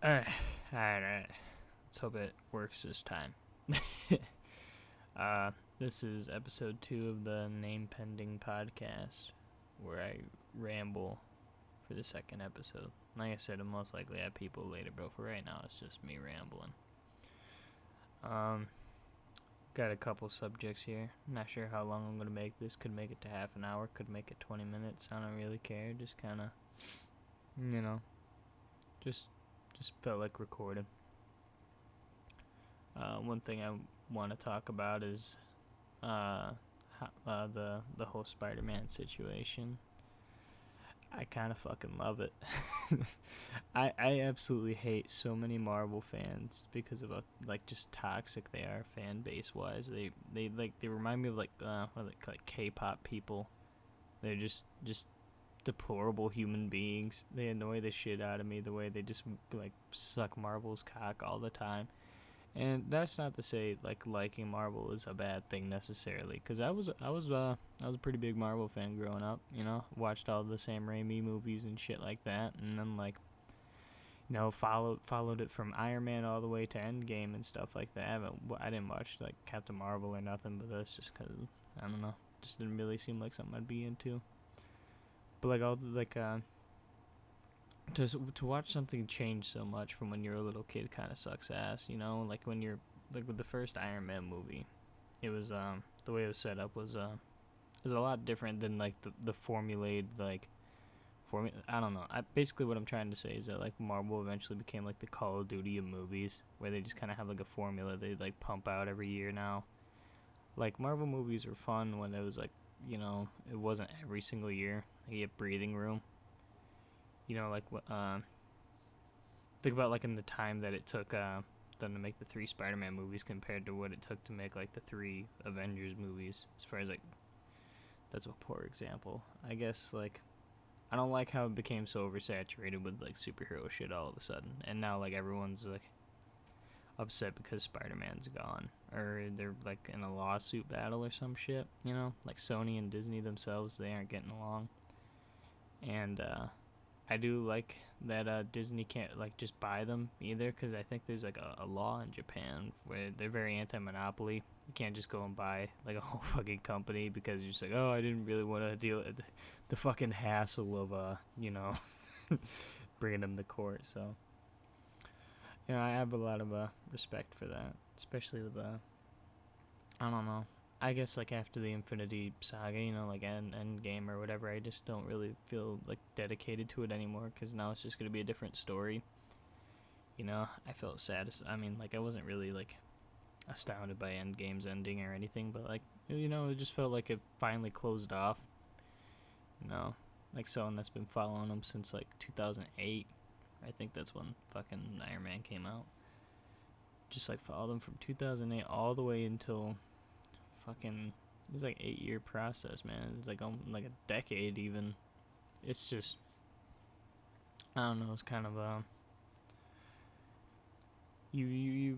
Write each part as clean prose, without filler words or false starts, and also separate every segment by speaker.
Speaker 1: Alright, alright. Let's hope it works this time. uh, this is episode 2 of the Name Pending podcast, where I ramble for the second episode. Like I said, I'll most likely have people later, but for right now, it's just me rambling. Got a couple subjects here. Not sure how long I'm gonna make this. Could make it to half an hour. Could make it 20 minutes. I don't really care. Just kind of, you know, just felt like recording. One thing I want to talk about is the whole Spider-Man situation. I kind of fucking love it. I absolutely hate so many Marvel fans because of like just toxic they are fan base wise. They remind me of like K-pop people. They're just deplorable human beings. They annoy the shit out of me the way they just like suck Marvel's cock all the time. And that's not to say like liking Marvel is a bad thing necessarily, because I was a pretty big Marvel fan growing up. You know, watched all the Sam Raimi movies and shit like that, and then like followed it from Iron Man all the way to Endgame and stuff like that. I didn't watch like Captain Marvel or nothing, but that's just because I don't know, just didn't really seem like something I'd be into. But like all the to watch something change so much from when you're a little kid kind of sucks ass, you know. Like when you're like with the first Iron Man movie, it was the way it was set up was a lot different than like the formulated like formula. I don't know. Basically what I'm trying to say is that like Marvel eventually became like the Call of Duty of movies, where they just kind of have like a formula they like pump out every year now. Like Marvel movies were fun when it was like, it wasn't every single year. You get breathing room. Like think about like in the time that it took them to make the three Spider-Man movies compared to what it took to make like the three Avengers movies. As far as like, that's a poor example. I guess like I don't like how it became so oversaturated with like superhero shit all of a sudden, and now like everyone's like upset because Spider-Man's gone, or they're like in a lawsuit battle or some shit. Like Sony and Disney themselves, they aren't getting along, and I do like that Disney can't like just buy them either, because I think there's like a law in Japan where they're very anti-monopoly. You can't just go and buy like a whole fucking company because you're just like, oh, I didn't really want to deal with the fucking hassle of bringing them to court. So I have a lot of respect for that, especially with I don't know. I guess like after the Infinity Saga, like Endgame or whatever, I just don't really feel like dedicated to it anymore, because now it's just gonna be a different story. I felt sad. I mean, like I wasn't really like astounded by Endgame's ending or anything, but like it just felt like it finally closed off. Like someone that's been following them since like 2008. I think that's when fucking Iron Man came out. Just like followed them from 2008 all the way until fucking, it was like 8-year process, man. It's like like a decade even. It's just, I don't know. It's kind of you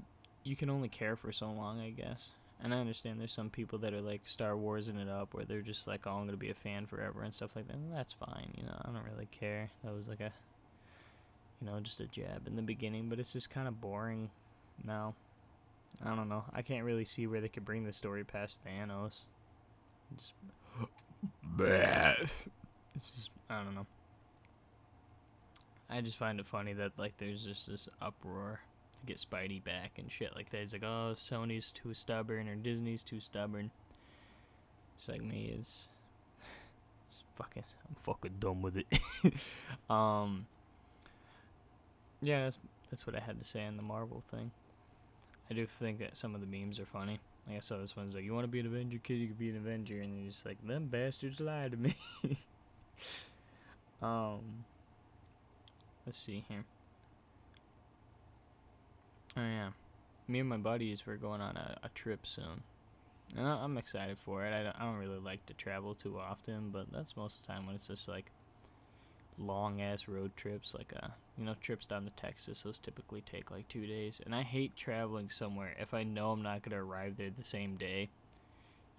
Speaker 1: can only care for so long, I guess. And I understand there's some people that are like Star Warsing it up, where they're just like, oh, I'm gonna be a fan forever and stuff like that. And that's fine, I don't really care. That was like a, just a jab in the beginning, but it's just kind of boring now. I don't know. I can't really see where they could bring the story past Thanos. Just, it's just, I don't know. I just find it funny that like there's just this uproar to get Spidey back and shit like that. It's like, oh, Sony's too stubborn or Disney's too stubborn. It's like me, I'm fucking done with it. um, yeah, that's what I had to say on the Marvel thing. I do think that some of the memes are funny. Like I saw this one's like, you want to be an Avenger, kid? You can be an Avenger, and you're just like, them bastards lied to me. um, let's see here. Oh yeah, me and my buddies were going on a trip soon, and I'm excited for it. I don't really like to travel too often, but that's most of the time when it's just like long ass road trips, like trips down to Texas. Those typically take like 2 days, and I hate traveling somewhere if I know I'm not gonna arrive there the same day.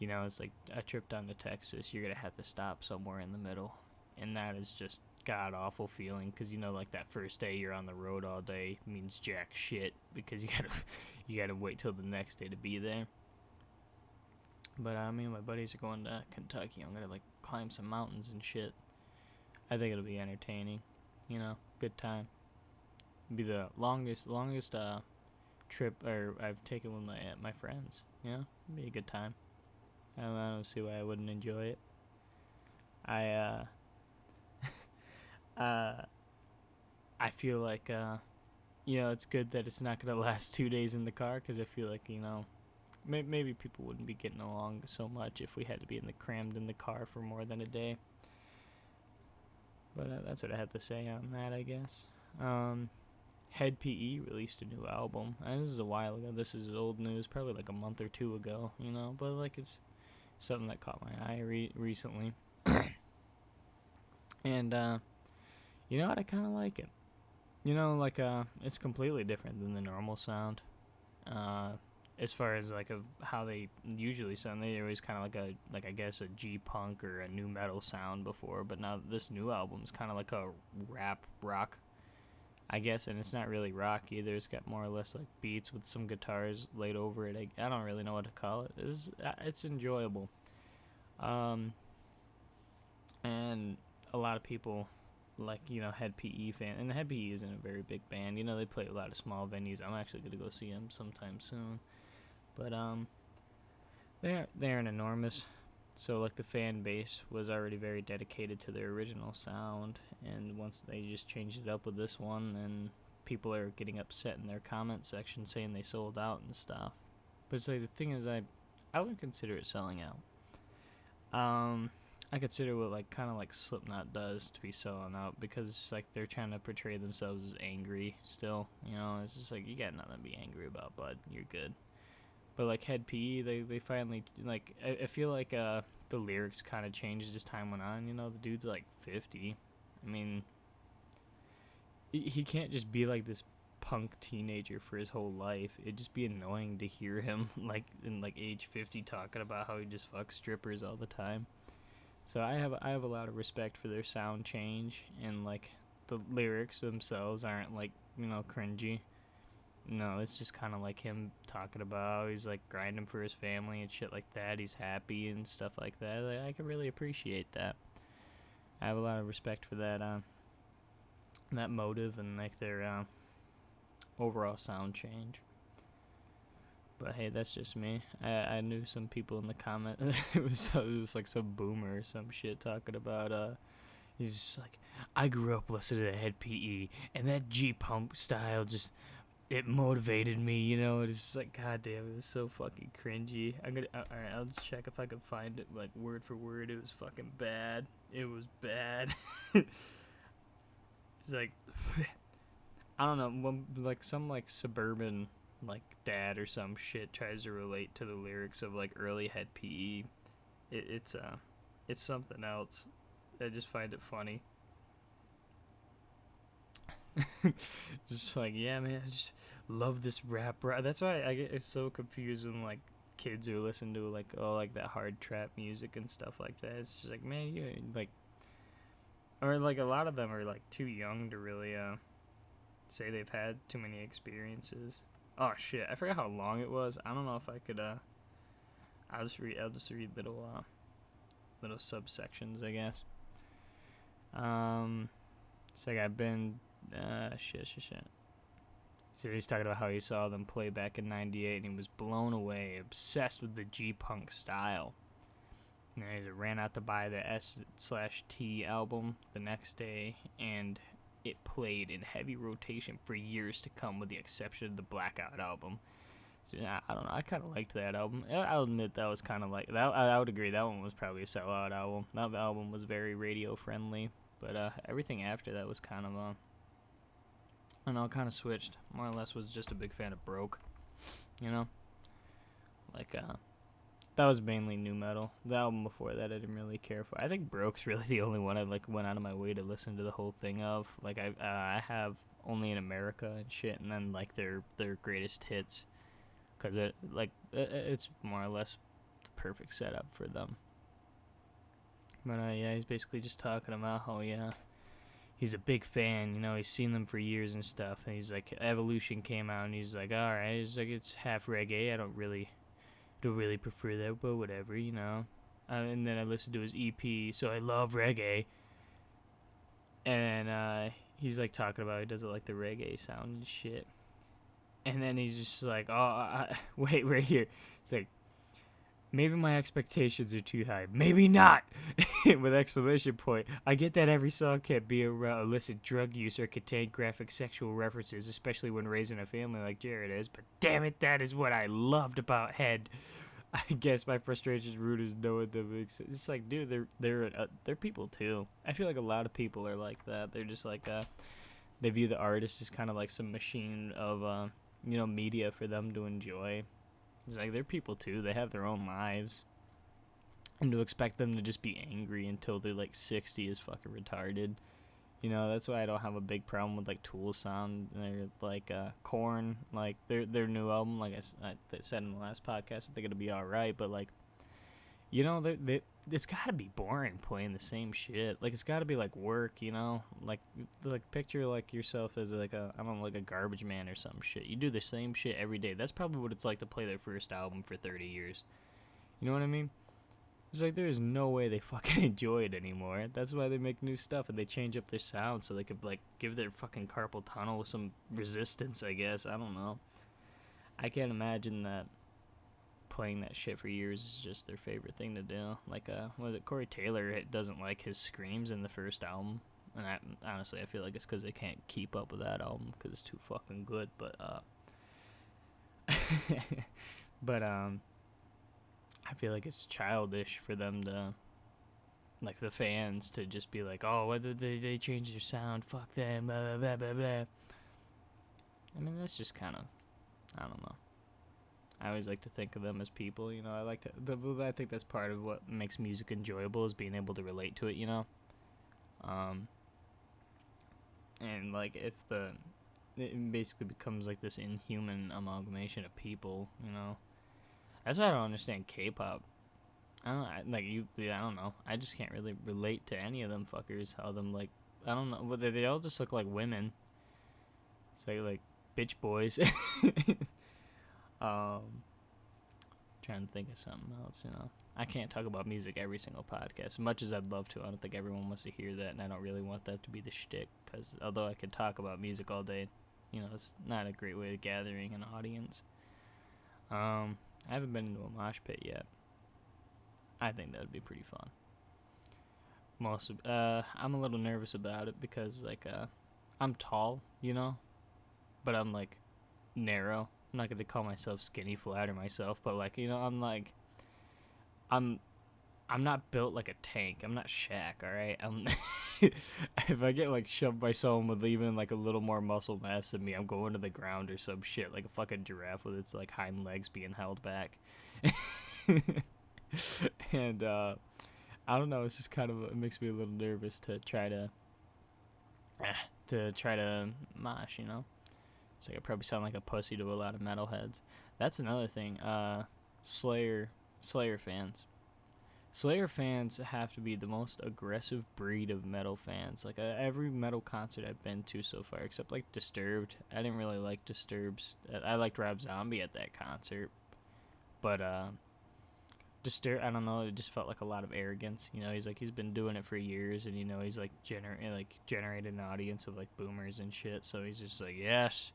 Speaker 1: It's like a trip down to Texas, you're gonna have to stop somewhere in the middle, and that is just god awful feeling, because you know, like that first day you're on the road all day means jack shit, because you gotta wait till the next day to be there. But me and my buddies are going to Kentucky. I'm gonna like climb some mountains and shit. I think it'll be entertaining, you know, good time. It'll be the longest trip or I've taken with my friends. You know, it'll be a good time. I don't see why I wouldn't enjoy it. I I feel like you know, it's good that it's not gonna last 2 days in the car, because I feel like, you know, maybe people wouldn't be getting along so much if we had to be crammed in the car for more than a day. But that's what I had to say on that, I guess. Head PE released a new album. This is a while ago. This is old news, probably like a month or two ago, you know. But like, it's something that caught my eye recently. And you know what? I kind of like it. You know, like it's completely different than the normal sound. As far as like how they usually sound, they always kind of like I guess a G-punk or a new metal sound before, but now this new album is kind of like a rap rock, I guess, and it's not really rock either. It's got more or less like beats with some guitars laid over it. I don't really know what to call it. It's enjoyable, and a lot of people, like, you know, Head PE fan, and Head PE isn't a very big band. You know, they play a lot of small venues. I'm actually gonna go see them sometime soon. But they aren't enormous, so like the fan base was already very dedicated to their original sound, and once they just changed it up with this one, and people are getting upset in their comment section saying they sold out and stuff. But it's like, the thing is, I wouldn't consider it selling out. I consider what like kind of like Slipknot does to be selling out, because it's like they're trying to portray themselves as angry still. You know, it's just like, you got nothing to be angry about, bud. You're good. But like Head PE, they finally, like, I feel like the lyrics kind of changed as time went on. You know, the dude's like 50. I mean, he can't just be like this punk teenager for his whole life. It'd just be annoying to hear him like in like age 50 talking about how he just fucks strippers all the time. So I have a lot of respect for their sound change, and like the lyrics themselves aren't like, you know, cringy. No, it's just kind of like him talking about how he's like grinding for his family and shit like that. He's happy and stuff like that. Like, I can really appreciate that. I have a lot of respect for that that motive and like their overall sound change. But hey, that's just me. I knew some people in the comment. it was like some boomer or some shit talking about he's just like, I grew up listening to Head PE, and that G-punk style just, it motivated me, you know. It's just like, god damn, it was so fucking cringy. Alright, I'll just check if I can find it like word for word. It was fucking bad. It was bad. It's like, I don't know, when, like some like suburban like dad or some shit tries to relate to the lyrics of like early Head PE, it's something else. I just find it funny. Just like, yeah, man, I just love this rap. That's why I get so confused when like kids are listening to like, oh, like that hard trap music and stuff like that. It's just like, man, you like, or like a lot of them are like too young to really say they've had too many experiences. Oh shit, I forgot how long it was. I don't know if I could I'll just read little subsections, I guess. It's like, I've been shit. So he's talking about how he saw them play back in '98 and he was blown away, obsessed with the G-punk style. And he ran out to buy the S/T album the next day, and it played in heavy rotation for years to come, with the exception of the Blackout album. So I don't know, I kind of liked that album. I'll admit that was kind of like that. I would agree that one was probably a sellout album. That album was very radio friendly, but everything after that was kind of I don't know, kind of switched. More or less was just a big fan of Broke, you know, like that was mainly new metal. The album before that I didn't really care for. I think Broke's really the only one I like went out of my way to listen to the whole thing of. Like I have Only in America and shit, and then like their greatest hits, because it's more or less the perfect setup for them. But yeah, he's basically just talking about how, yeah, he's a big fan, you know, he's seen them for years and stuff, and he's like, Evolution came out, and he's like, alright, he's like, it's half reggae, I don't really prefer that, but whatever, you know. And then I listened to his EP, so I love reggae, and he's like talking about he doesn't like the reggae sound and shit, and then he's just like, wait, right here, it's like, maybe my expectations are too high. Maybe not! With exclamation point. I get that every song can't be around illicit drug use or contain graphic sexual references, especially when raising a family like Jared is, but damn it, that is what I loved about Head. I guess my frustration is rooted in knowing them. It's like, dude, they're people too. I feel like a lot of people are like that. They're just like, they view the artist as kind of like some machine of, you know, media for them to enjoy. It's like, they're people too. They have their own lives. And to expect them to just be angry until they're like 60 is fucking retarded. You know, that's why I don't have a big problem with like Tool sound. They're like Korn, like their new album, like I said in the last podcast, I think it'll be alright, but like, you know, it's gotta be boring playing the same shit. Like, it's gotta be like work, you know? Like picture like yourself as like I don't know, like a garbage man or some shit. You do the same shit every day. That's probably what it's like to play their first album for 30 years. You know what I mean? It's like, there's no way they fucking enjoy it anymore. That's why they make new stuff and they change up their sound so they could like give their fucking carpal tunnel some resistance, I guess. I don't know. I can't imagine that playing that shit for years is just their favorite thing to do. Like, what is it, Corey Taylor doesn't like his screams in the first album, and honestly, I feel like it's because they can't keep up with that album because it's too fucking good, but, but, I feel like it's childish for them to, like, the fans to just be like, oh, whether they change their sound, fuck them, blah, blah, blah, blah. I mean, that's just kind of, I don't know. I always like to think of them as people, you know. I think that's part of what makes music enjoyable, is being able to relate to it, you know. And like, if it basically becomes like this inhuman amalgamation of people, you know. That's why I don't understand K-pop. I don't know. I just can't really relate to any of them fuckers. How them like, I don't know. They all just look like women. Say like bitch boys. Trying to think of something else, you know. I can't talk about music every single podcast, as much as I'd love to. I don't think everyone wants to hear that, and I don't really want that to be the shtick, because although I could talk about music all day, you know, it's not a great way of gathering an audience. I haven't been into a mosh pit yet. I think that would be pretty fun. I'm a little nervous about it because, like, I'm tall, you know, but I'm, like, narrow. I'm not going to call myself skinny, flatter myself, but, like, you know, I'm not built like a tank. I'm not Shaq, alright? If I get, like, shoved by someone with even, like, a little more muscle mass than me, I'm going to the ground or some shit, like a fucking giraffe with its, like, hind legs being held back. And, I don't know, it's just kind of, it makes me a little nervous to try to mosh, you know? It's like I probably sound like a pussy to a lot of metalheads. That's another thing. Slayer fans. Slayer fans have to be the most aggressive breed of metal fans. Like, every metal concert I've been to so far, except, like, Disturbed. I didn't really like Disturbed's. I liked Rob Zombie at that concert. But, Disturbed, I don't know, it just felt like a lot of arrogance. You know, he's been doing it for years, and, you know, he's, like, generated an audience of, like, boomers and shit, so he's just like, yes.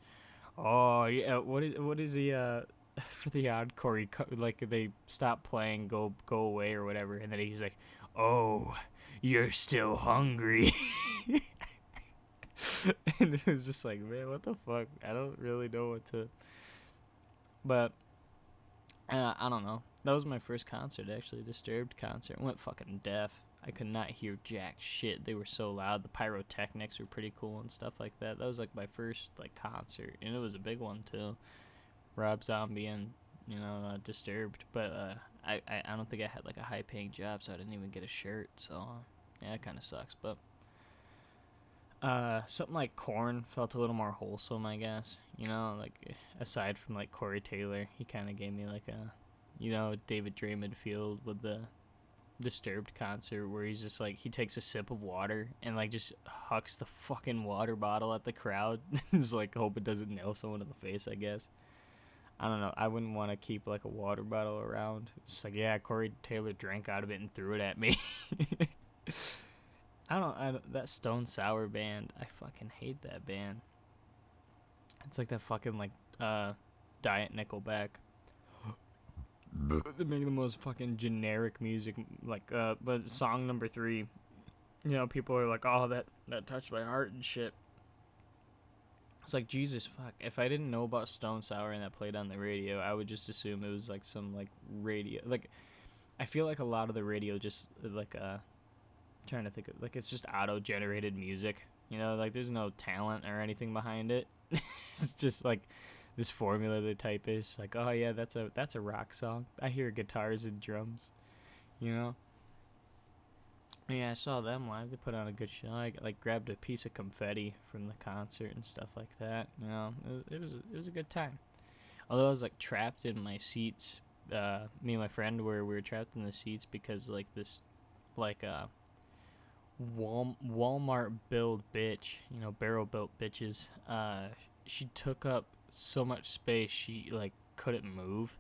Speaker 1: Oh, yeah, what is he, for the encore, like, they stop playing, go away or whatever, and then he's like, oh, you're still hungry. And it was just like, man, what the fuck? I don't really know what to, but, I don't know. That was my first concert, actually, Disturbed concert. I went fucking deaf. I could not hear jack shit. They were so loud. The pyrotechnics were pretty cool and stuff like that. That was, like, my first, like, concert, and it was a big one, too. Rob Zombie and, you know, Disturbed. But, I don't think I had, like, a high-paying job, so I didn't even get a shirt, so, yeah, it kind of sucks, but, something like Korn felt a little more wholesome, I guess, you know, like, aside from, like, Corey Taylor, he kind of gave me, like, a, you know, David Draymond feel with the Disturbed concert where he's just like, he takes a sip of water and like just hucks the fucking water bottle at the crowd. It's like, hope it doesn't nail someone in the face, I guess. I don't know. I wouldn't want to keep like a water bottle around. It's like, yeah, Corey Taylor drank out of it and threw it at me. I don't, that Stone Sour band, I fucking hate that band. It's like that fucking like Diet Nickelback. They make the most fucking generic music, like but song number 3, you know, people are like, oh, that touched my heart and shit. It's like, Jesus fuck, if I didn't know about Stone Sour and that played on the radio, I would just assume it was like some like radio, like I feel like a lot of the radio just like trying to think of, like, it's just auto generated music, you know, like there's no talent or anything behind it. It's just like this formula the type is like, oh yeah, that's a rock song. I hear guitars and drums, you know. Yeah, I saw them live. They put on a good show. I like grabbed a piece of confetti from the concert and stuff like that. You know, it was a good time. Although I was like trapped in my seats. Me and my friend we were trapped in the seats because like this, like Walmart build bitch, you know, barrel built bitches. She took up so much space she like couldn't move.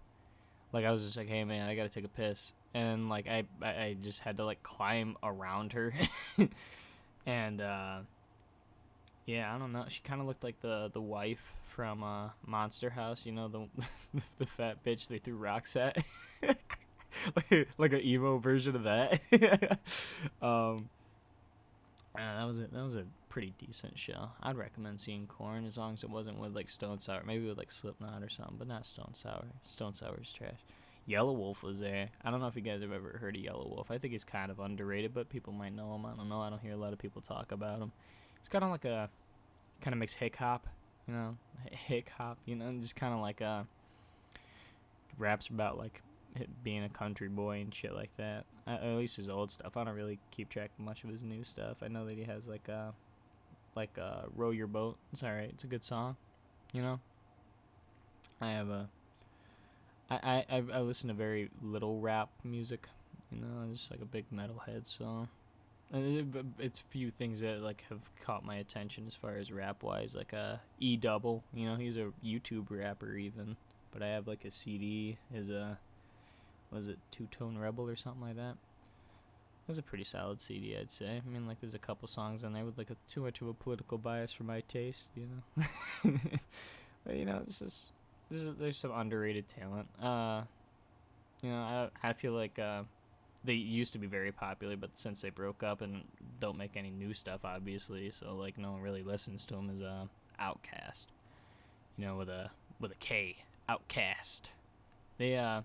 Speaker 1: Like I was just like, hey man, I gotta take a piss, and like I just had to like climb around her. And yeah, I don't know, she kind of looked like the wife from Monster House, you know, the the fat bitch they threw rocks at. Like an emo version of that. That was a pretty decent show. I'd recommend seeing Korn as long as it wasn't with like Stone Sour, maybe with like Slipknot or something, but not Stone Sour. Stone Sour is trash. Yellow Wolf was there. I don't know if you guys have ever heard of Yellow Wolf. I think he's kind of underrated, but people might know him. I don't know. I don't hear a lot of people talk about him. It's kind of like a kind of makes hick hop, you know, and just kind of like raps about like being a country boy and shit like that. At least his old stuff. I don't really keep track of much of his new stuff. I know that he has like Row Your Boat. It's alright. It's a good song, you know. I listen to very little rap music, you know. I'm just like a big metalhead, so it's few things that like have caught my attention as far as rap wise, like E-Double, you know, he's a YouTube rapper even, but I have like a CD, his was it Two-Tone Rebel or something like that? It was a pretty solid CD, I'd say. I mean, like, there's a couple songs on there with like too much of a political bias for my taste, you know. But you know, there's some underrated talent. You know, I feel like they used to be very popular, but since they broke up and don't make any new stuff, obviously, so like no one really listens to them, is Outkast. You know, with a K, Outkast. They're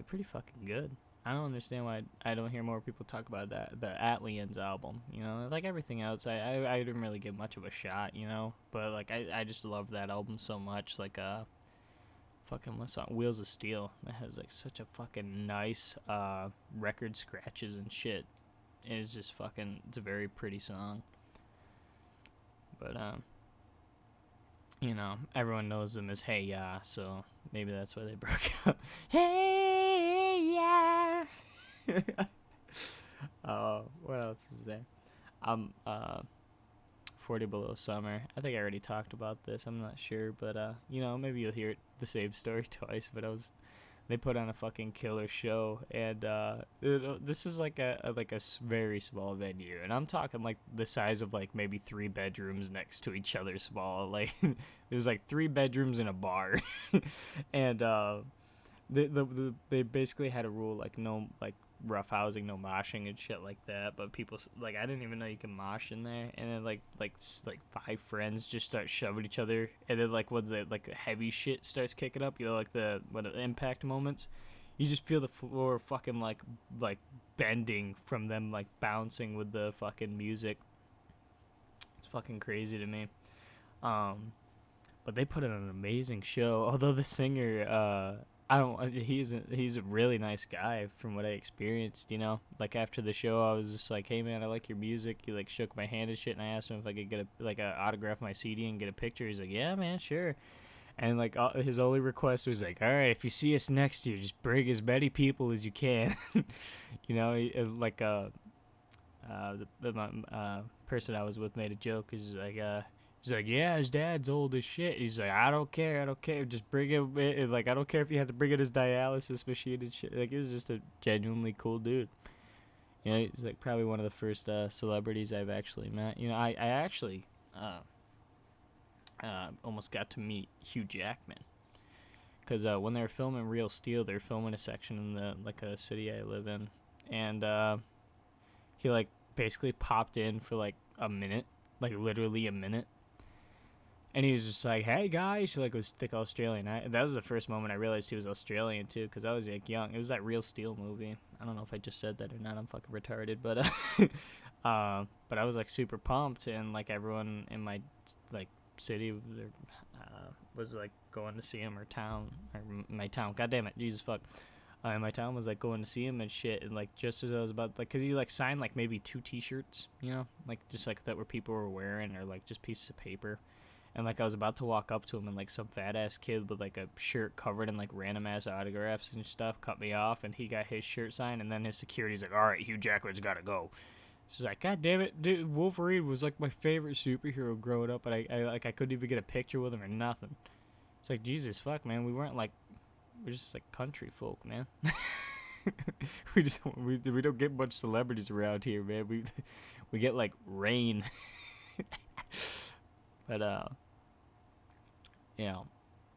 Speaker 1: pretty fucking good. I don't understand why I don't hear more people talk about that, the Atlians album, you know, like everything else, I didn't really give much of a shot, you know, but like I just love that album so much, like fucking what song, Wheels of Steel, that has like such a fucking nice record scratches and shit. It's just fucking, it's a very pretty song. But you know, everyone knows them as Hey Ya, so maybe that's why they broke up. Hey Ya. What else is there? 40 Below Summer. I think I already talked about this. I'm not sure, but you know, maybe you'll hear the same story twice. But they put on a fucking killer show, and this is like a very small venue, and I'm talking like the size of like maybe 3 bedrooms next to each other, small. Like there's like 3 bedrooms in a bar, and they basically had a rule like no like rough housing, no moshing and shit like that. But people like, I didn't even know you can mosh in there, and then like 5 friends just start shoving each other, and then like when the like heavy shit starts kicking up, you know, like the impact moments, you just feel the floor fucking like bending from them like bouncing with the fucking music. It's fucking crazy to me. But they put on an amazing show. Although the singer, he's a really nice guy from what I experienced, you know. Like after the show, I was just like, hey man, I like your music. He like shook my hand and shit, and I asked him if I could get a autograph my CD and get a picture. He's like, yeah man, sure. And like his only request was like, all right, if you see us next year, just bring as many people as you can. You know, like the person I was with made a joke. He's like, yeah, his dad's old as shit. He's like, I don't care, just bring him. Like, I don't care if you had to bring in his dialysis machine and shit. Like, he was just a genuinely cool dude. You know, he's like probably one of the first celebrities I've actually met. You know, I actually almost got to meet Hugh Jackman. Because when they were filming Real Steel, they were filming a section in a city I live in. And he like basically popped in for like a minute, like literally a minute. And he was just like, hey guys, he like was thick Australian. That was the first moment I realized he was Australian too, because I was like young. It was that Real Steel movie. I don't know if I just said that or not. I'm fucking retarded, but but I was like super pumped, and like everyone in my like city was like going to see him, or my town. God damn it, Jesus fuck. My town was like going to see him and shit, and like just as I was about like, cause he like signed like maybe 2 T-shirts, you know, like just like that where people were wearing, or like just pieces of paper. And like I was about to walk up to him, and like some fat ass kid with like a shirt covered in like random ass autographs and stuff cut me off, and he got his shirt signed, and then his security's like, all right, Hugh Jackman's gotta go. She's like, God damn it, dude, Wolverine was like my favorite superhero growing up, but I couldn't even get a picture with him or nothing. It's like, Jesus fuck, man, we're just like country folk, man. we don't get much celebrities around here, man. We get like rain. But yeah,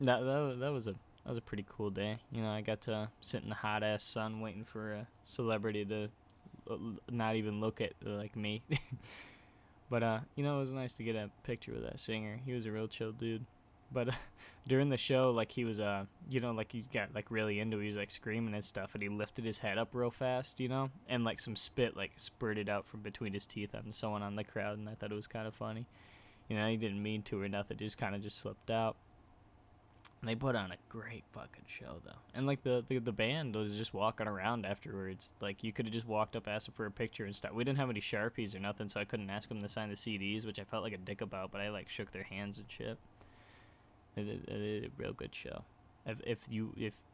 Speaker 1: that was a pretty cool day. You know, I got to sit in the hot ass sun waiting for a celebrity to not even look at like me. But you know, it was nice to get a picture with that singer. He was a real chill dude. But during the show, like he was you know, like he got like really into it. He was like screaming and stuff, and he lifted his head up real fast, you know, and like some spit like spurted out from between his teeth on someone on the crowd, and I thought it was kind of funny. You know, he didn't mean to or nothing, just slipped out. And they put on a great fucking show, though. And, like, the band was just walking around afterwards. Like, you could have just walked up, asked them for a picture and stuff. We didn't have any Sharpies or nothing, so I couldn't ask them to sign the CDs, which I felt like a dick about, but I, like, shook their hands and shit. They did a real good show. If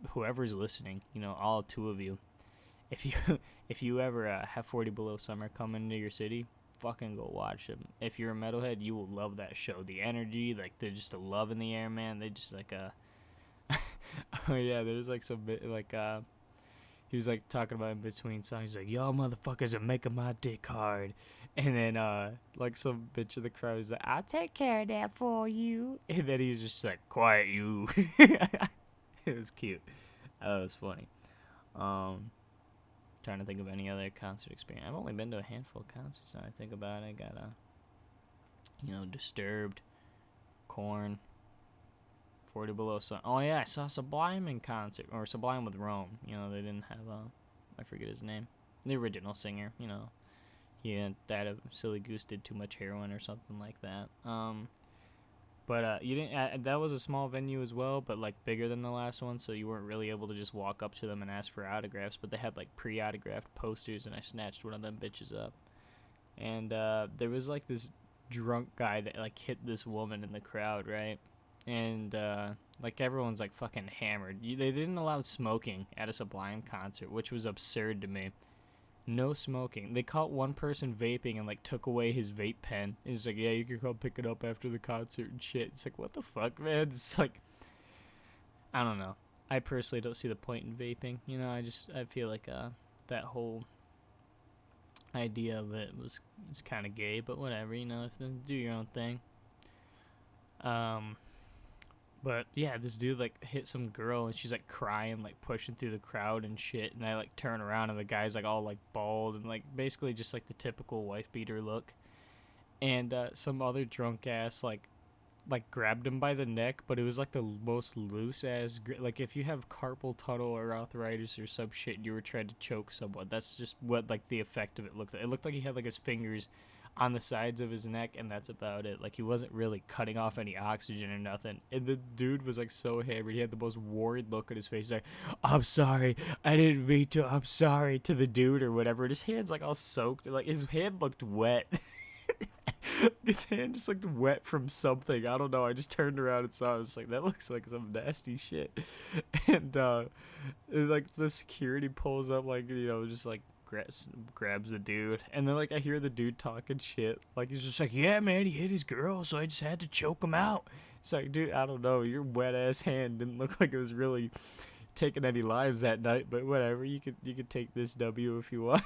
Speaker 1: whoever's listening, you know, all 2 of you, if you ever have 40 Below Summer come into your city, fucking go watch them. If you're a metalhead, you will love that show. The energy, like, they're just a love in the air, man. They just like oh yeah, there's like some bit like he was like talking about in between songs. He's like, y'all motherfuckers are making my dick hard. And then like some bitch in the crowd was like, I'll take care of that for you. And then he was just like, quiet you. It was cute. That was funny. Trying to think of any other concert experience. I've only been to a handful of concerts now I think about it. I got you know, Disturbed, Korn, 40 Below Sun. Oh yeah, I saw Sublime in concert, or Sublime with Rome. You know, they didn't have I forget his name, the original singer. You know, he died of silly goose, did too much heroin or something like that. But you didn't. That was a small venue as well, but like bigger than the last one, so you weren't really able to just walk up to them and ask for autographs. But they had like pre-autographed posters, and I snatched one of them bitches up. And there was like this drunk guy that like hit this woman in the crowd, right? And like everyone's like fucking hammered. They didn't allow smoking at a Sublime concert, which was absurd to me. No smoking. They caught one person vaping and like took away his vape pen. He's like, yeah, you can come pick it up after the concert and shit. It's like, what the fuck, man? It's like, I don't know. I personally don't see the point in vaping. You know, I feel like that whole idea of it was kind of gay, but whatever. You know, do your own thing. But yeah, this dude like hit some girl, and she's like crying, like pushing through the crowd and shit. And I like turn around, and the guy's like all like bald and like basically just like the typical wife beater look. And some other drunk ass like grabbed him by the neck, but it was like the most loose ass like if you have carpal tunnel or arthritis or some shit, and you were trying to choke someone. That's just what like the effect of it looked like. It looked like he had like his fingers on the sides of his neck, and that's about it. Like, he wasn't really cutting off any oxygen or nothing. And the dude was like so hammered, he had the most worried look on his face, like, I'm sorry, I didn't mean to, I'm sorry, to the dude or whatever. And his hand's like all soaked, like his hand looked wet. His hand just looked wet from something. I don't know. I just turned around and saw. I was like, that looks like some nasty shit. And like the security pulls up, like just like grabs the dude, and then like I hear the dude talking shit. Like he's just like, yeah, man, he hit his girl, so I just had to choke him out. It's like, dude, I don't know. Your wet ass hand didn't look like it was really taking any lives that night, but whatever. You could take this W if you want.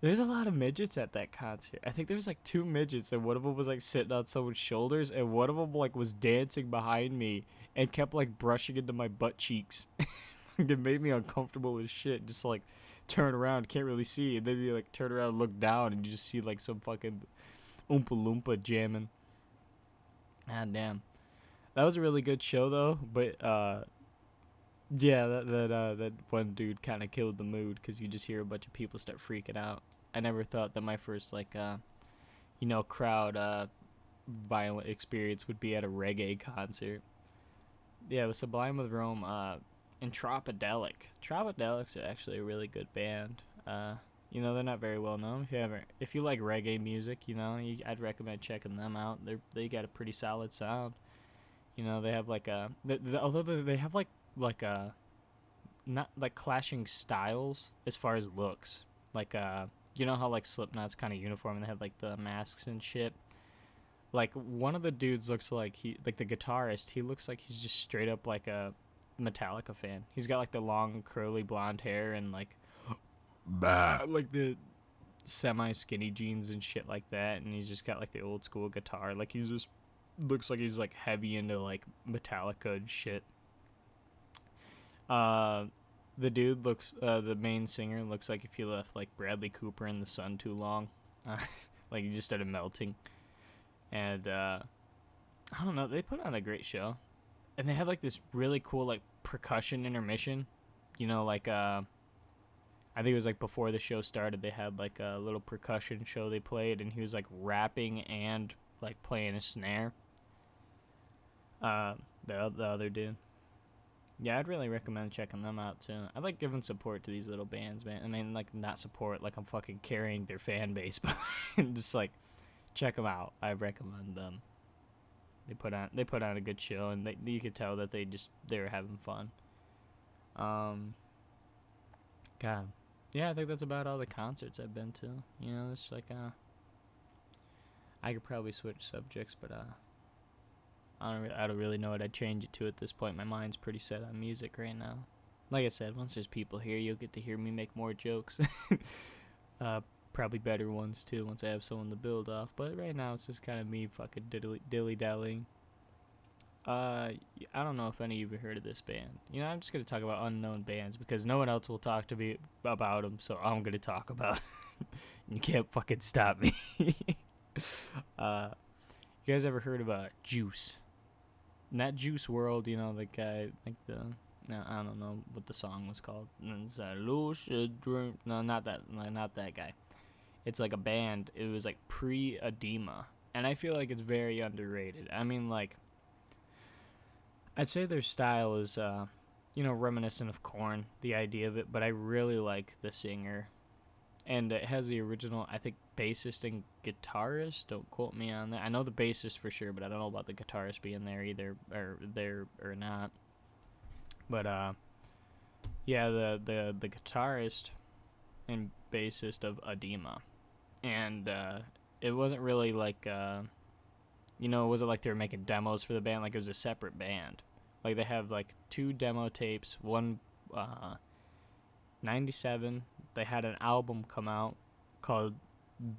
Speaker 1: There's a lot of midgets at that concert. I think there was like 2 midgets, and one of them was like sitting on someone's shoulders, and one of them like was dancing behind me and kept like brushing into my butt cheeks. It made me uncomfortable as shit. Just like turn around, can't really see, and then you like turn around and look down, and you just see like some fucking Oompa Loompa jamming. Ah, damn. That was a really good show though, but yeah, that one dude kind of killed the mood because you just hear a bunch of people start freaking out. I never thought that my first like crowd violent experience would be at a reggae concert. Yeah, it was Sublime with Rome and Tropodelic. Tropodelic's actually a really good band. They're not very well known. If you like reggae music, I'd recommend checking them out. They got a pretty solid sound. They have like although they have like not like clashing styles as far as looks. Like how like Slipknot's kind of uniform and they have like the masks and shit. Like one of the dudes looks like the guitarist, he looks like he's just straight up like a Metallica fan. He's got like the long curly blonde hair and like like the semi skinny jeans and shit like that, and he's just got like the old school guitar. Like he just looks like he's like heavy into like Metallica and shit. The dude looks, the main singer looks like if you left like Bradley Cooper in the sun too long, like he just started melting. And I don't know, they put on a great show, and they had like this really cool like percussion intermission. I think it was like before the show started, they had like a little percussion show they played, and he was like rapping and like playing a snare. The other dude. Yeah, I'd really recommend checking them out too. I like giving support to these little bands, man. I mean, like not support, like I'm fucking carrying their fan base, but just like check them out. I recommend them. They put on a good show, and you could tell that they were having fun. God, yeah, I think that's about all the concerts I've been to. It's like I could probably switch subjects, but I don't really know what I'd change it to at this point. My mind's pretty set on music right now. Like I said, once there's people here, you'll get to hear me make more jokes. Probably better ones, too, once I have someone to build off. But right now, it's just kind of me fucking dilly-dallying. I don't know if any of you heard of this band. I'm just going to talk about unknown bands because no one else will talk to me about them, so I'm going to talk about it. You can't fucking stop me. You guys ever heard of Juice? In that Juice World, the guy, like I don't know what the song was called. It's lucid dream. No, not that guy. It's like a band. It was like pre-Edema, and I feel like it's very underrated. I mean, like, I'd say their style is, reminiscent of Korn, the idea of it, but I really like the singer. And it has the original, I think, bassist and guitarist. Don't quote me on that. I know the bassist for sure, but I don't know about the guitarist being there either, or not. But yeah, the guitarist and bassist of Edema, and it wasn't really like it wasn't like they were making demos for the band. Like it was a separate band. Like they have like 2 demo tapes. One 97. They had an album come out called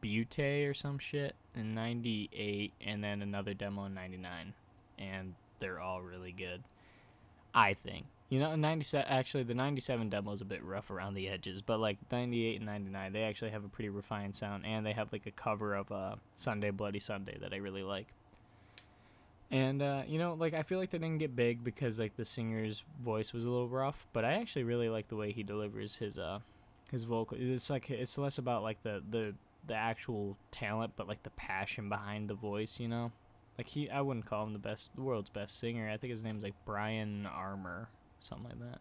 Speaker 1: Butte or some shit in 98, and then another demo in 99, and they're all really good, I think. 97, actually the 97 demo is a bit rough around the edges, but like 98 and 99, they actually have a pretty refined sound, and they have like a cover of Sunday Bloody Sunday that I really like. And I feel like they didn't get big because like the singer's voice was a little rough, but I actually really like the way he delivers his vocal. It's less about like the actual talent, but like the passion behind the voice. Like I wouldn't call him the world's best singer. I think his name's like Brian Armour, something like that.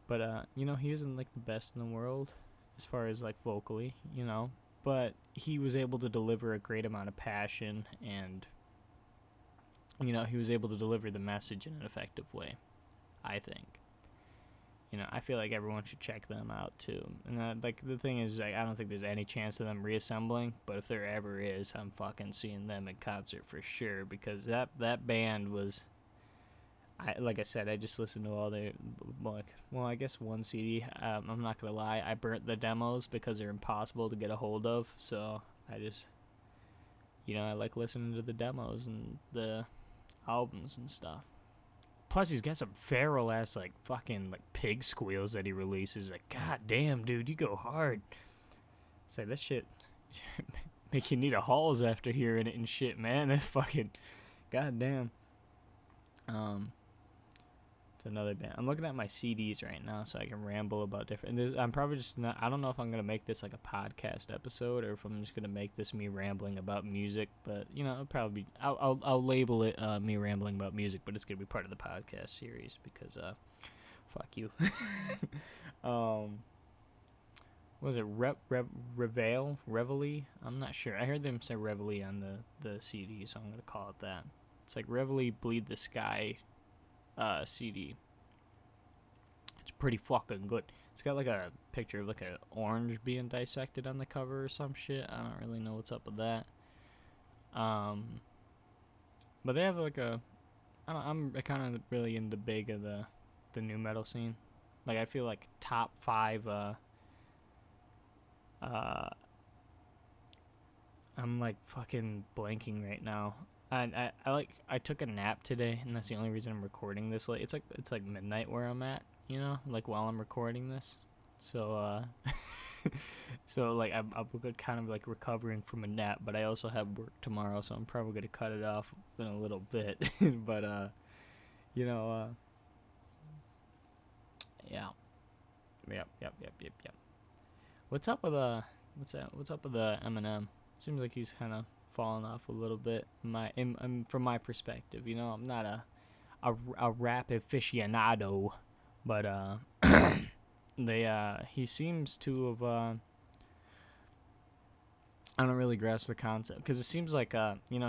Speaker 1: But he isn't like the best in the world as far as like vocally. but he was able to deliver a great amount of passion, and he was able to deliver the message in an effective way, I think. I feel like everyone should check them out too. And the thing is, I don't think there's any chance of them reassembling, but if there ever is, I'm fucking seeing them in concert for sure, because that band was, like I said, I just listened to all their, I guess one CD. I'm not gonna lie, I burnt the demos because they're impossible to get a hold of, so I just, I like listening to the demos and the albums and stuff. Plus, he's got some feral ass, fucking, pig squeals that he releases. God damn, dude, you go hard. It's that shit make you need a halls after hearing it and shit, man. That's fucking, goddamn. It's another band. I'm looking at my CDs right now so I can ramble about different. I'm probably just not. I don't know if I'm gonna make this like a podcast episode or if I'm just gonna make this me rambling about music. But it'll probably be. I'll label it me rambling about music, but it's gonna be part of the podcast series because fuck you. Was it Reveille? I'm not sure. I heard them say Reveille on the CD, so I'm gonna call it that. It's like Reveille Bleed the Sky. CD. It's pretty fucking good. It's got a picture of an orange being dissected on the cover or some shit. I don't really know what's up with that. But they have I'm kind of really into big of the new metal scene. I feel like top 5 I'm fucking blanking right now. I took a nap today, and that's the only reason I'm recording this late. It's like midnight where I'm at, while I'm recording this. So I'm kind of recovering from a nap, but I also have work tomorrow, so I'm probably gonna cut it off in a little bit. But yeah. Yep. What's up with Eminem? Seems like he's kind of fallen off a little bit from my perspective. I'm not a rap aficionado, but he seems to have I don't really grasp the concept, because it seems like he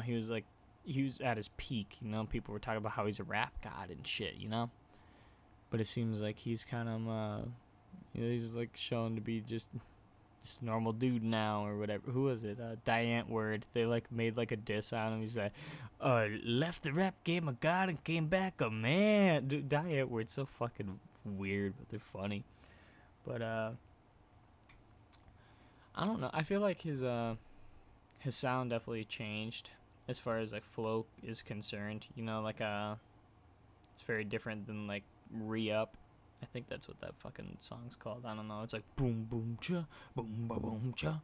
Speaker 1: was at his peak. People were talking about how he's a rap god and shit, but it seems like he's kind of he's shown to be just normal dude now or whatever. Who was it? Diane Word. They made a diss on him. He's like, left the rap game a god and came back a man. Dude, Diane Word's so fucking weird, but they're funny. But I don't know. I feel like his sound definitely changed as far as flow is concerned. It's very different than Re-Up. I think that's what that fucking song's called. I don't know. It's boom boom cha, boom ba boom cha.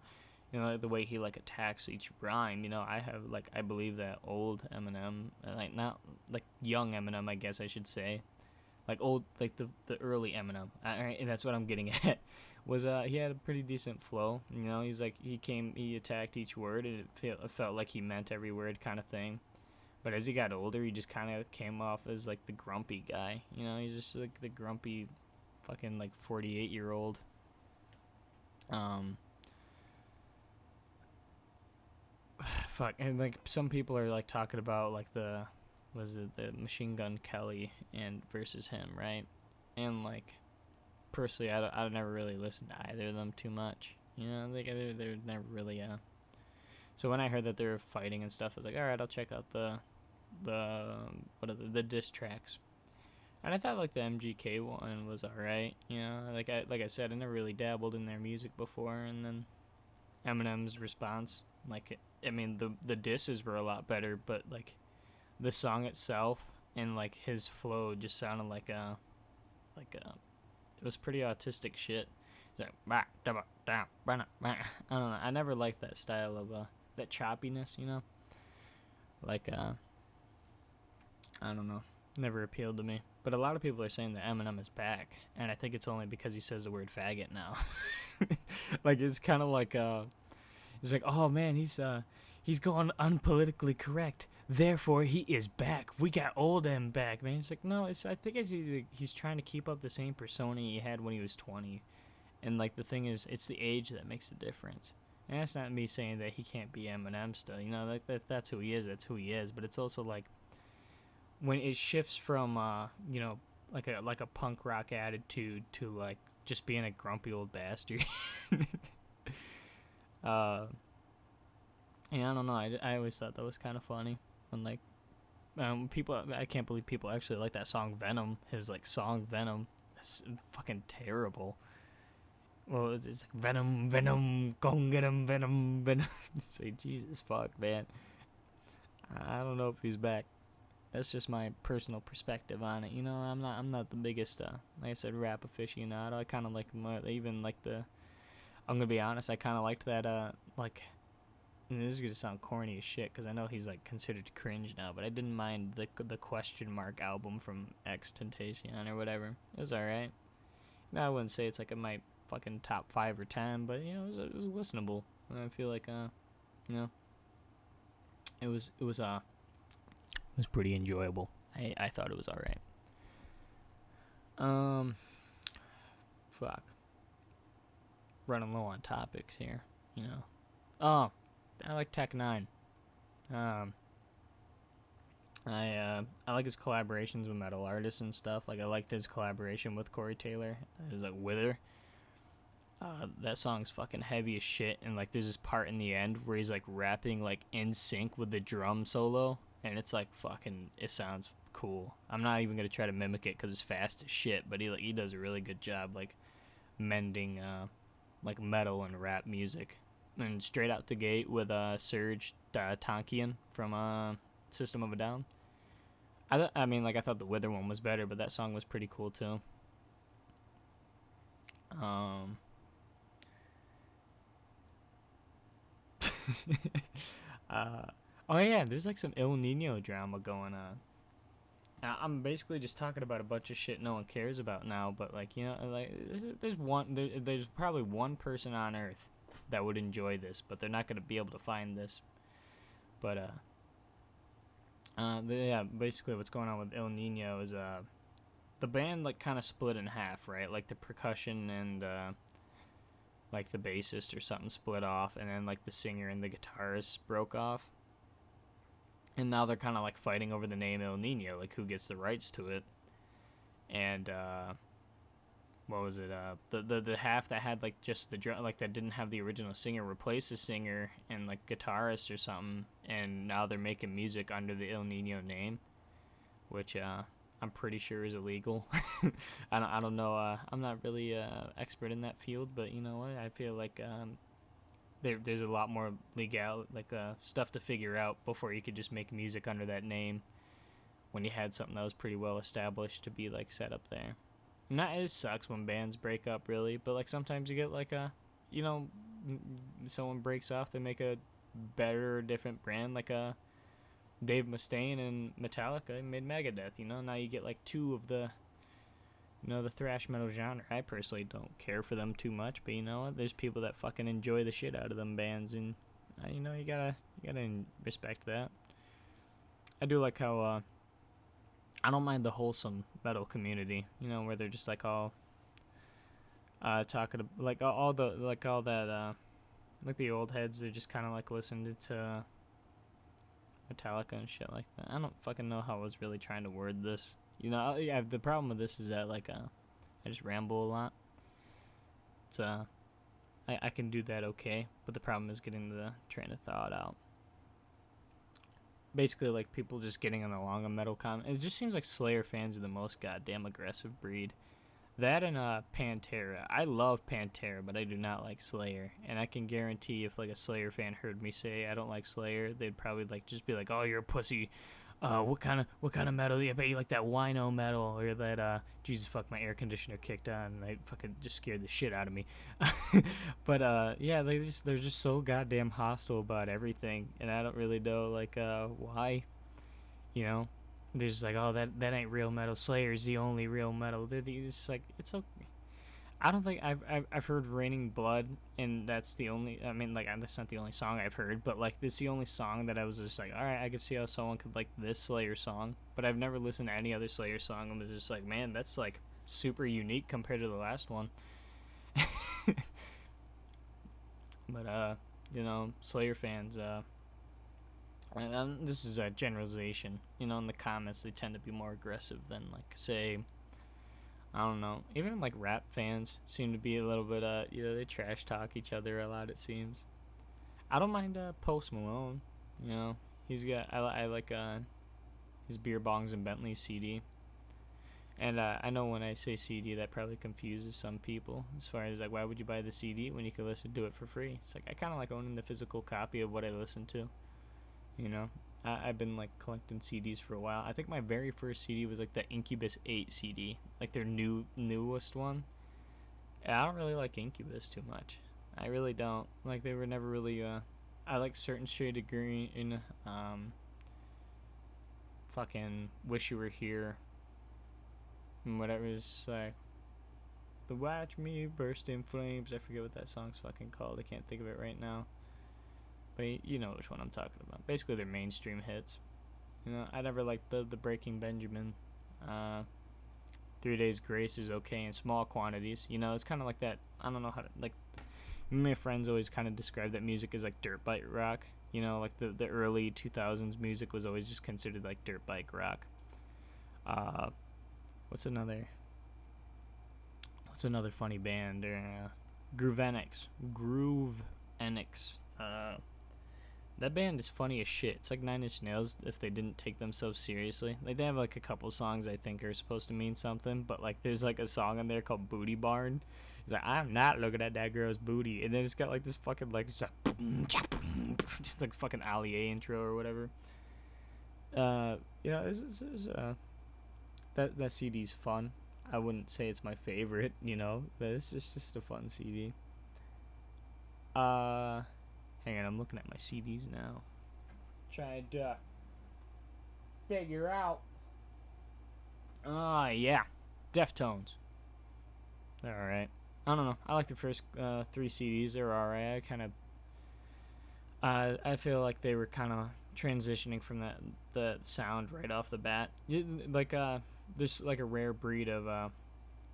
Speaker 1: The way he attacks each rhyme. I have I believe that old Eminem, not young Eminem, I guess I should say, old the early Eminem. And that's what I'm getting at. Was he had a pretty decent flow. He's he attacked each word, and it felt like he meant every word, kind of thing. But as he got older, he just kind of came off as the grumpy guy. He's just the grumpy fucking 48-year-old. Fuck, and some people are talking about the Machine Gun Kelly and versus him, right? And personally, I never really listened to either of them too much. They're never really So when I heard that they were fighting and stuff, I was like, all right, I'll check out the diss tracks. And I thought the MGK one was alright. Like I said, I never really dabbled in their music before. And then Eminem's response, the disses were a lot better, but the song itself and his flow just sounded it was pretty autistic shit. It's I don't know. I never liked that style of that choppiness, I don't know, never appealed to me. But a lot of people are saying that Eminem is back, and I think it's only because he says the word faggot now. It's kind of it's oh man, he's going unpolitically correct, therefore he is back. We got old M back, man. It's no, I think he's trying to keep up the same persona he had when he was 20. And the thing is, it's the age that makes the difference. And that's not me saying that he can't be Eminem still. You know, like if that's who he is, that's who he is. But it's also like when it shifts from you know, like a punk rock attitude to like just being a grumpy old bastard. Yeah, I don't know. I always thought that was kind of funny. And like people, I can't believe people actually like that song Venom. His like song Venom. That's fucking terrible. Well, it's like Venom, Venom, go and get him, Venom, Venom. Say Jesus fuck, man. I don't know if he's back. That's just my personal perspective on it. You know, I'm not the biggest, like I said, rap aficionado. I kind of like even like the. I'm gonna be honest. I kind of liked that, like. And this is gonna sound corny as shit because I know he's like considered cringe now, but I didn't mind the question mark album from XXXTentacion or whatever. It was alright. No, I wouldn't say it's like my fucking top 5 or 10, but you know, it was listenable. And I feel like you know, it was pretty enjoyable. I thought it was alright. Fuck. Running low on topics here, you know. Oh, I like Tech 9. I like his collaborations with metal artists and stuff. Like I liked his collaboration with Corey Taylor. It was like Wither. That song's fucking heavy as shit, and like there's this part in the end where he's like rapping like in sync with the drum solo, and it's like fucking. It sounds cool. I'm not even gonna try to mimic it because it's fast as shit, but he does a really good job like mending like metal and rap music. And straight out the gate with Serge Tankian from System of a Down. I mean, like I thought the Wither one was better, but that song was pretty cool too. Oh yeah, there's like some El Nino drama going on. I'm basically just talking about a bunch of shit no one cares about now, but like you know, like there's probably one person on Earth that would enjoy this, but they're not gonna be able to find this. But yeah, basically what's going on with El Nino is the band like kind of split in half, right? Like the percussion and like the bassist or something split off, and then like the singer and the guitarist broke off. And now they're kind of like fighting over the name El Nino, like who gets the rights to it. And what was it? The half that had like just the drum, like that didn't have the original singer, replaced the singer and like guitarist or something. And now they're making music under the El Nino name, which I'm pretty sure is illegal. I don't know. I'm not really expert in that field, but you know what? I feel like there's a lot more legal stuff to figure out before you could just make music under that name when you had something that was pretty well established to be like set up there. And that is sucks when bands break up, really, but like sometimes you get like you know, someone breaks off, they make a better, different brand, like Dave Mustaine and Metallica made Megadeth. You know, now you get like two of the, you know, the thrash metal genre. I personally don't care for them too much, but you know what? There's people that fucking enjoy the shit out of them bands, and you know, you gotta respect that. I do like how I don't mind the wholesome metal community, you know, where they're just like all talking like all that like the old heads. They're just kind of like listening to Metallica and shit like that. I don't fucking know how I was really trying to word this. You know, yeah, the problem with this is that like I just ramble a lot. It's I can do that okay, but the problem is getting the train of thought out. Basically, like people just getting along on metal comment. It just seems like Slayer fans are the most goddamn aggressive breed. That and Pantera. I love Pantera, but I do not like Slayer. And I can guarantee if like a Slayer fan heard me say I don't like Slayer, they'd probably like just be like, "Oh, you're a pussy. What kind of metal? Yeah, I bet you like that wino metal or that Jesus fuck, my air conditioner kicked on and they fucking just scared the shit out of me." But yeah, they're just so goddamn hostile about everything, and I don't really know like why. You know, they're just like, "Oh, that ain't real metal. Slayer's the only real metal." It's like it's okay. I don't think I've heard Raining Blood, and that's the only. I mean, like that's not the only song I've heard, but like this is the only song that I was just like, all right, I could see how someone could like this Slayer song, but I've never listened to any other Slayer song. And was just like, man, that's like super unique compared to the last one. But Slayer fans, and this is a generalization, in the comments they tend to be more aggressive than, like, say, I don't know, even, like, rap fans seem to be a little bit, they trash talk each other a lot, it seems. I don't mind, Post Malone, he's got, I like, his Beer Bongs and Bentley CD. And I know when I say CD, that probably confuses some people as far as, like, why would you buy the CD when you could listen to it for free? It's like, I kind of like owning the physical copy of what I listen to, I've been, like, collecting CDs for a while. I think my very first CD was, like, the Incubus 8 CD, like, their newest one. And I don't really like Incubus too much. I really don't. Like, they were never really, I like Certain Shade of Green, fucking Wish You Were Here, and whatever is, like, the Watch Me Burst in Flames. I forget what that song's fucking called. I can't think of it right now. But you know which one I'm talking about. Basically, they're mainstream hits. I never liked the Breaking Benjamin. 3 Days Grace is okay in small quantities. It's kind of like that. I don't know how to, like, my friends always kind of describe that music as, like, dirt bike rock. Like the early 2000s music was always just considered, like, dirt bike rock. What's another funny band? Groove Enix. That band is funny as shit. It's like Nine Inch Nails if they didn't take themselves seriously. Like, they have, like, a couple songs I think are supposed to mean something, but, like, there's, like, a song on there called Booty Barn. It's like, I'm not looking at that girl's booty. And then it's got, like, this fucking, like, it's like fucking Ali A intro or whatever. That CD's fun. I wouldn't say it's my favorite, but it's just a fun CD. Hang on, I'm looking at my CDs now. Trying to figure out. Yeah. Deftones. They're alright. I don't know. I like the first 3 CDs. They're alright. I kind of... I feel like they were kind of transitioning from the sound right off the bat. There's, like, a rare breed of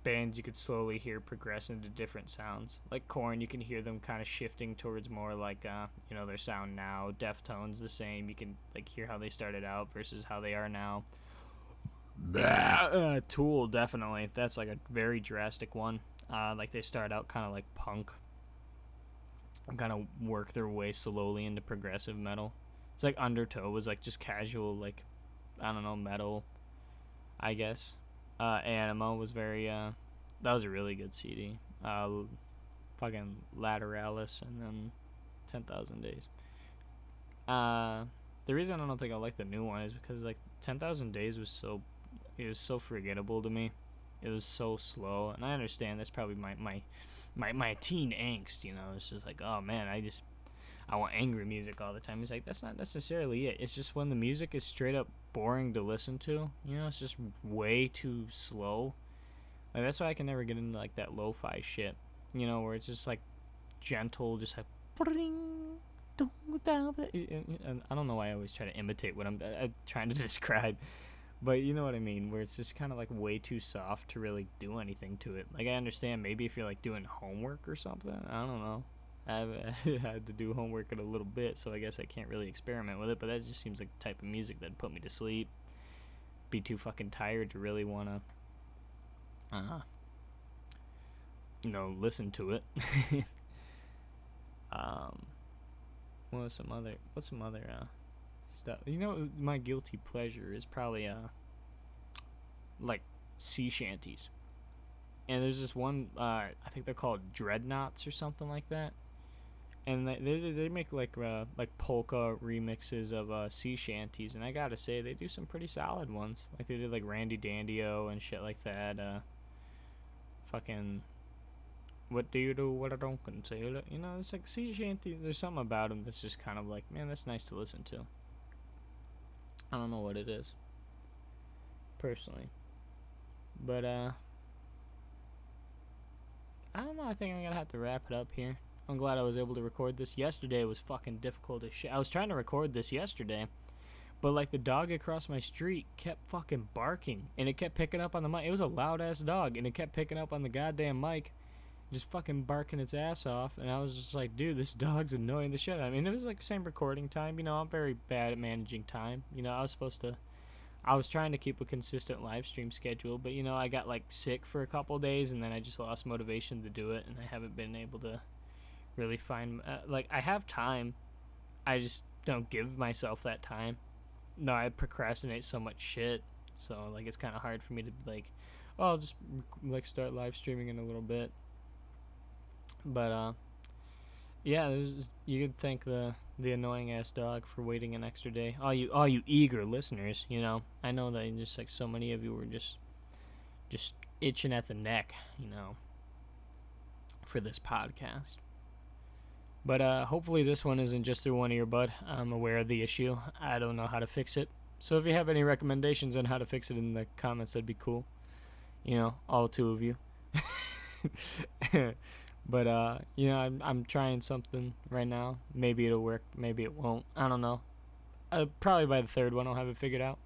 Speaker 1: bands you could slowly hear progress into different sounds. Like Korn, you can hear them kind of shifting towards more like their sound now. Deftones the same. You can, like, hear how they started out versus how they are now. Tool, definitely. That's, like, a very drastic one. Like, they start out kind of like punk and kind of work their way slowly into progressive metal. It's like Undertow was, like, just casual, like, I don't know, metal, I guess. Anima was very, that was a really good CD. Fucking Lateralis, and then 10,000 Days. The reason I don't think I like the new one is because, like, 10,000 Days was so forgettable to me. It was so slow, and I understand that's probably my teen angst, It's just like, oh man, I want angry music all the time. It's like, that's not necessarily it. It's just when the music is straight up boring to listen to, it's just way too slow. Like, that's why I can never get into, like, that lo-fi shit, where it's just, like, gentle, just like, and I don't know why I always try to imitate what I'm trying to describe, but you know what I mean, where it's just kind of, like, way too soft to really do anything to it. Like, I understand maybe if you're, like, doing homework or something, I don't know. I've had to do homework in a little bit, so I guess I can't really experiment with it, but that just seems like the type of music that'd put me to sleep. Be too fucking tired to really want to, listen to it. What's some other stuff? My guilty pleasure is probably, like, sea shanties. And there's this one, I think they're called Dreadnoughts or something like that. And they make, like polka remixes of sea shanties, and I gotta say, they do some pretty solid ones. Like, they did, like, Randy Dandio and shit like that. Fucking, what do you do, what I don't conceal it? It's like sea shanty. There's something about them that's just kind of like, man, that's nice to listen to. I don't know what it is, personally. But, I don't know, I think I'm gonna have to wrap it up here. I'm glad I was able to record this. Yesterday was fucking difficult as shit. I was trying to record this yesterday, but, like, the dog across my street kept fucking barking, and it kept picking up on the mic. It was a loud-ass dog, and it kept picking up on the goddamn mic, just fucking barking its ass off, and I was just like, dude, this dog's annoying the shit out of me. And it was like same recording time, you know. I'm very bad at managing time, you know. I was trying to keep a consistent live stream schedule, but you know, I got like sick for a couple days, and then I just lost motivation to do it, and I haven't been able to really find like, I have time, I just don't give myself that time. No, I procrastinate so much shit, so like it's kind of hard for me to like, oh, I'll just like start live streaming in a little bit. But yeah, you could thank the annoying ass dog for waiting an extra day. All you eager listeners, you know. I know that just like so many of you were just itching at the neck, you know, for this podcast. But hopefully this one isn't just through one of your bud. I'm aware of the issue. I don't know how to fix it. So if you have any recommendations on how to fix it in the comments, that'd be cool. You know, all two of you. But you know, I'm trying something right now. Maybe it'll work, maybe it won't. I don't know. Probably by the third one I'll have it figured out.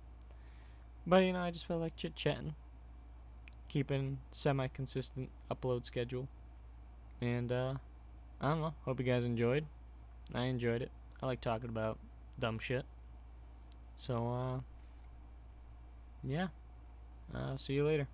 Speaker 1: But you know, I just feel like chit-chatting, keeping semi-consistent upload schedule. And I don't know. Hope you guys enjoyed. I enjoyed it. I like talking about dumb shit. So yeah. See you later.